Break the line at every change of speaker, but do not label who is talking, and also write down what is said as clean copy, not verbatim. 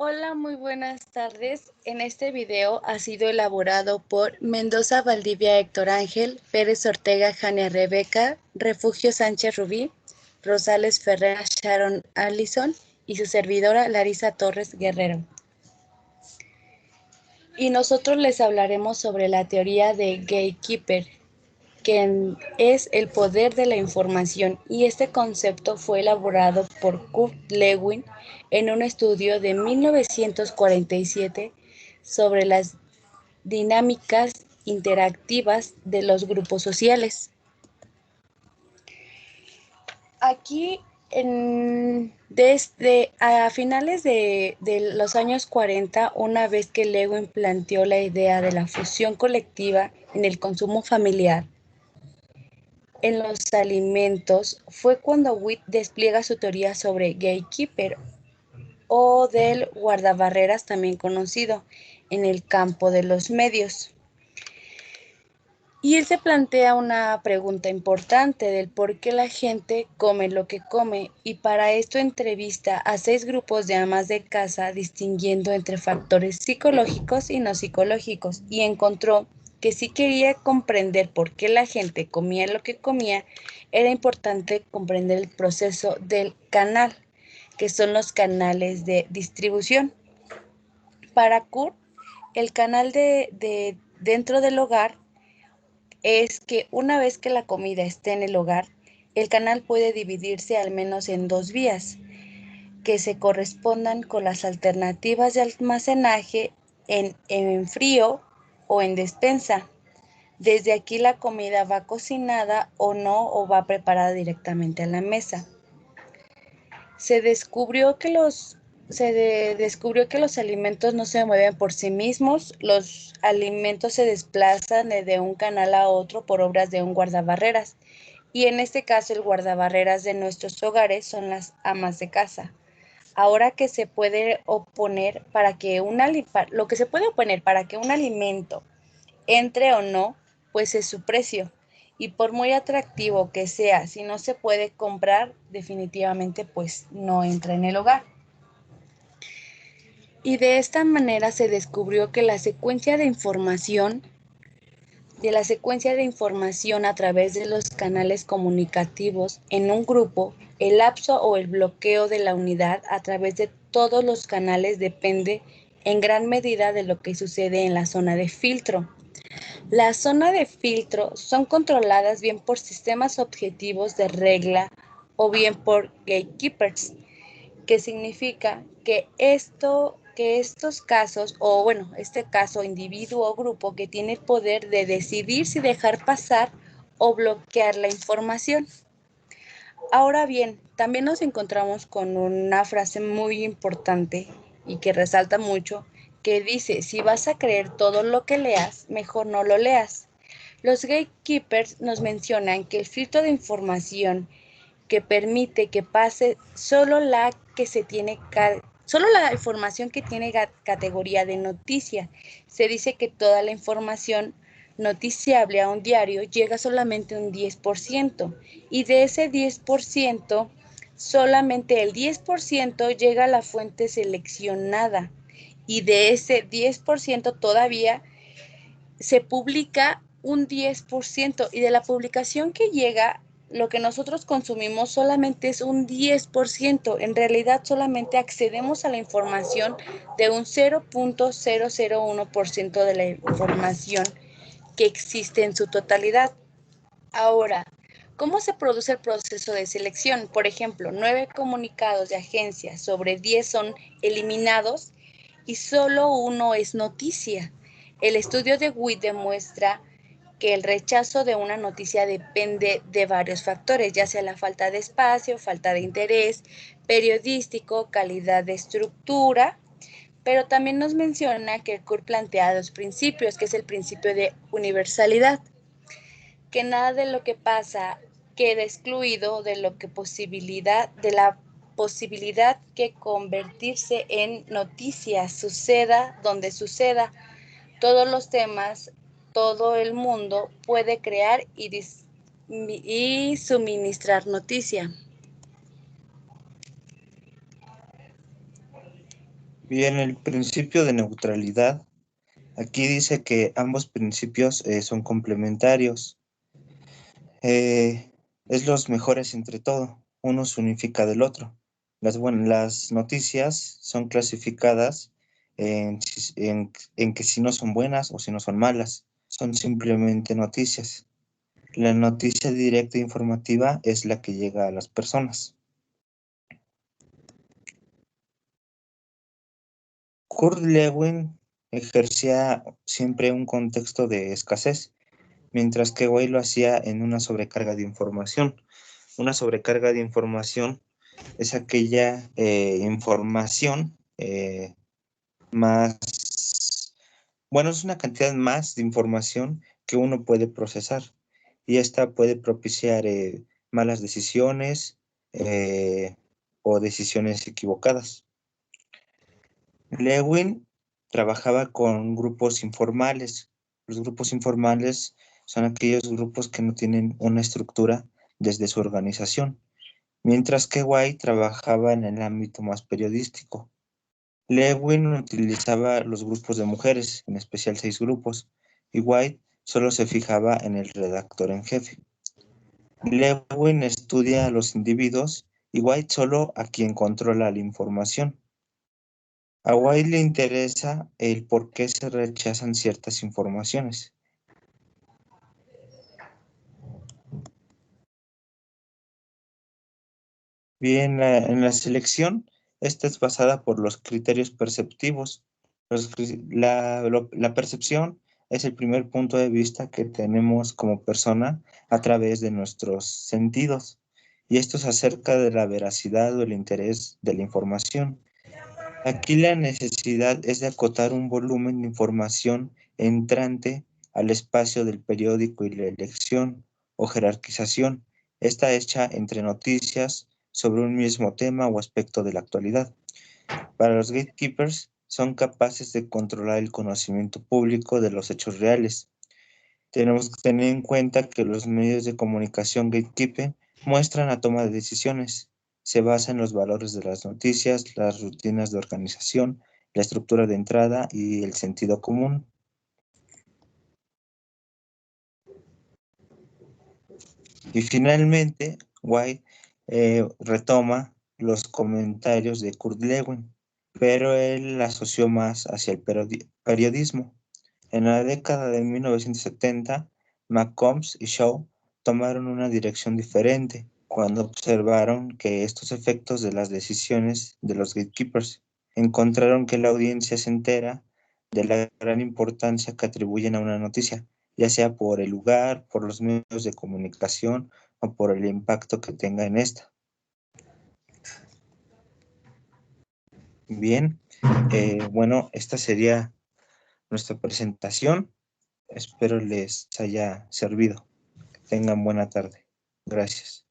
Hola, muy buenas tardes. En este video ha sido elaborado por Mendoza Valdivia Héctor Ángel, Pérez Ortega Jania Rebeca, Refugio Sánchez Rubí, Rosales Ferreira Sharon Allison y su servidora Larisa Torres Guerrero. Y nosotros les hablaremos sobre la teoría de Gatekeeper, que es el poder de la información, y este concepto fue elaborado por Kurt Lewin en un estudio de 1947 sobre las dinámicas interactivas de los grupos sociales. Aquí, desde a finales de los años 40, una vez que Lewin planteó la idea de la fusión colectiva en el consumo familiar, en los alimentos, fue cuando Witt despliega su teoría sobre gatekeeper o del guardabarreras, también conocido, en el campo de los medios. Y él se plantea una pregunta importante del por qué la gente come lo que come, y para esto entrevista a 6 grupos de amas de casa distinguiendo entre factores psicológicos y no psicológicos, y encontró que si quería comprender por qué la gente comía lo que comía, era importante comprender el proceso del canal, que son los canales de distribución. Para Kurt, el canal de dentro del hogar es que una vez que la comida esté en el hogar, el canal puede dividirse al menos en 2 vías, que se correspondan con las alternativas de almacenaje en frío o en despensa. Desde aquí la comida va cocinada o no, o va preparada directamente a la mesa. Se descubrió que los alimentos no se mueven por sí mismos. Los alimentos se desplazan de un canal a otro por obras de un guardabarreras, y en este caso el guardabarreras de nuestros hogares son las amas de casa. Ahora que se puede oponer para que lo que se puede oponer para que un alimento entre o no, pues es su precio. Y por muy atractivo que sea, si no se puede comprar, definitivamente pues no entra en el hogar. Y de esta manera se descubrió que la secuencia de información a través de los canales comunicativos en un grupo, el lapso o el bloqueo de la unidad a través de todos los canales depende en gran medida de lo que sucede en la zona de filtro. Las zonas de filtro son controladas bien por sistemas objetivos de regla o bien por gatekeepers, que significa que estos casos, o bueno, este caso individuo o grupo que tiene el poder de decidir si dejar pasar o bloquear la información. Ahora bien, también nos encontramos con una frase muy importante y que resalta mucho, que dice: si vas a creer todo lo que leas, mejor no lo leas. Los gatekeepers nos mencionan que el filtro de información que permite que pase solo la información que tiene categoría de noticia. Se dice que toda la información noticiable a un diario llega solamente un 10%, y de ese 10%, solamente el 10% llega a la fuente seleccionada, y de ese 10% todavía se publica un 10%, y de la publicación que llega, lo que nosotros consumimos solamente es un 10%. En realidad solamente accedemos a la información de un 0.001% de la información que existe en su totalidad. Ahora, ¿cómo se produce el proceso de selección? Por ejemplo, 9 comunicados de agencia sobre 10 son eliminados y solo uno es noticia. El estudio de Witt demuestra que el rechazo de una noticia depende de varios factores, ya sea la falta de espacio, falta de interés periodístico, calidad de estructura, pero también nos menciona que Kurt plantea 2 principios, que es el principio de universalidad, que nada de lo que pasa queda excluido de la posibilidad que convertirse en noticia, suceda donde suceda. Todos los temas, todo el mundo puede crear y suministrar noticia.
Bien, el principio de neutralidad. Aquí dice que ambos principios son complementarios. Es los mejores entre todo. Uno se unifica del otro. Las noticias son clasificadas en que si no son buenas o si no son malas. Son simplemente noticias. La noticia directa e informativa es la que llega a las personas. Kurt Lewin ejercía siempre un contexto de escasez, mientras que Way lo hacía en una sobrecarga de información. Una sobrecarga de información es aquella información más, bueno, es una cantidad más de información que uno puede procesar y esta puede propiciar malas decisiones eh, o decisiones equivocadas. Lewin trabajaba con grupos informales. Los grupos informales son aquellos grupos que no tienen una estructura desde su organización, mientras que White trabajaba en el ámbito más periodístico. Lewin utilizaba los grupos de mujeres, en especial 6 grupos, y White solo se fijaba en el redactor en jefe. Lewin estudia a los individuos y White solo a quien controla la información. A White le interesa el por qué se rechazan ciertas informaciones. Bien, en la selección, esta es basada por los criterios perceptivos. La percepción es el primer punto de vista que tenemos como persona a través de nuestros sentidos, y esto es acerca de la veracidad o el interés de la información. Aquí la necesidad es de acotar un volumen de información entrante al espacio del periódico y la elección o jerarquización, está hecha entre noticias sobre un mismo tema o aspecto de la actualidad. Para los gatekeepers, son capaces de controlar el conocimiento público de los hechos reales. Tenemos que tener en cuenta que los medios de comunicación gatekeeping muestran la toma de decisiones. Se basa en los valores de las noticias, las rutinas de organización, la estructura de entrada y el sentido común. Y finalmente, White retoma los comentarios de Kurt Lewin, pero él la asoció más hacia el periodismo. En la década de 1970, McCombs y Shaw tomaron una dirección diferente cuando observaron que estos efectos de las decisiones de los gatekeepers encontraron que la audiencia se entera de la gran importancia que atribuyen a una noticia, ya sea por el lugar, por los medios de comunicación o por el impacto que tenga en esta. Bien, bueno, esta sería nuestra presentación. Espero les haya servido. Que tengan buena tarde. Gracias.